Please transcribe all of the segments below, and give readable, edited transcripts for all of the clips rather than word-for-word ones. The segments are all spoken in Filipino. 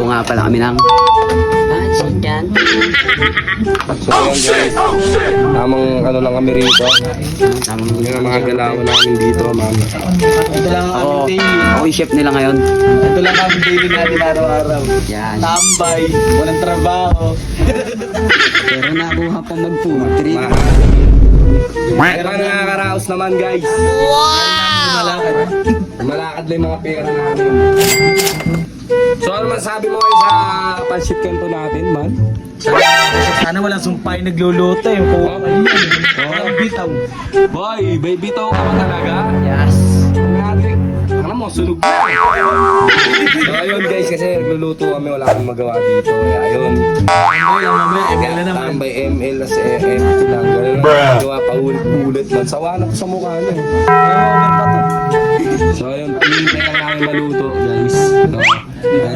Magluluto nga pala kami ng chicken. So yun guys, tamang ano lang kami rito. Yun ang mga galawan namin dito, ma'am. Ito lang ang Ako, aming daily. ako yung chef nila ngayon. Ito lang ang daily natin araw-araw. Yan. Tambay, walang trabaho. Pero nakuha pa mag-food trip. Pero nakakaraos naman guys. Malakad. Malakad lang yung mga pera namin. So ano masabi mo kayo sa pansit kanto natin, man? Sana walang sumpay nagluluto eh. Kuha ka yun. Walang bitaw. Boy, baby to ka ba talaga? Yes. Natin. Ano mo, sunog na. So ayun guys, kasi nagluluto kami, wala kami magawa dito. Kaya ayun. Mamaya, na naman. Tambay ML na si EFT lang. Ganun lang magawa, paulit-ulit man. Sawa na po sa mukha niya. So ayun, pinintay lang namin maluto guys. So,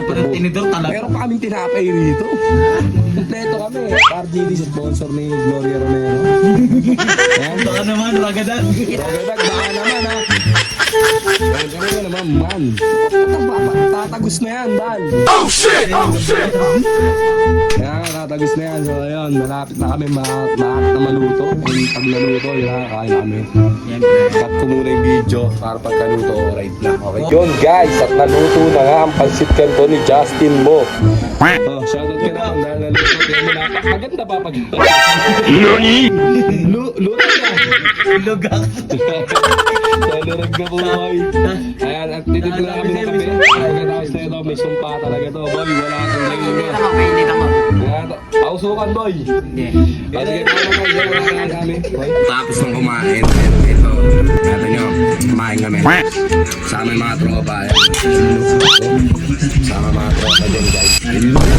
Parang tinidor talaga. meron pa kaming tinapay rito. Kompleto kami. RGD sa sponsor ni Gloria Romero. Ayan. Baka naman, ragadan. Rogadag, baka naman ha. Ganun naman, man. Tatagos na yan, Dan. Oh shit! Oh shit! Kaya tatagos na yan. So ayun, malapit na kami na maluto. Yung pag naluto, yun nakakain kami. Cut ko muna yung video para pagkaluto ko right na. Okay. Yun guys, at naluto na nga ang pansit kanto ni Justin Mo. Oh, shoutout ka naman dahil naluto. Kaya mo napakaganda pa pag... Nani? Luto ka. Lugak. Talarag na po, boy. Ayan, at titipla kami ng kape. Pagkatapos na ito, may sumpa talaga to, boy. Wala akong layo na. Mainit ako. Pausukan, boy. Hindi. Sige, kaya kami. Tapos ng kumain, ito. Nato nyo, kumain kami. Sama yung mga tropa. Sama mga tropa dyan, guys.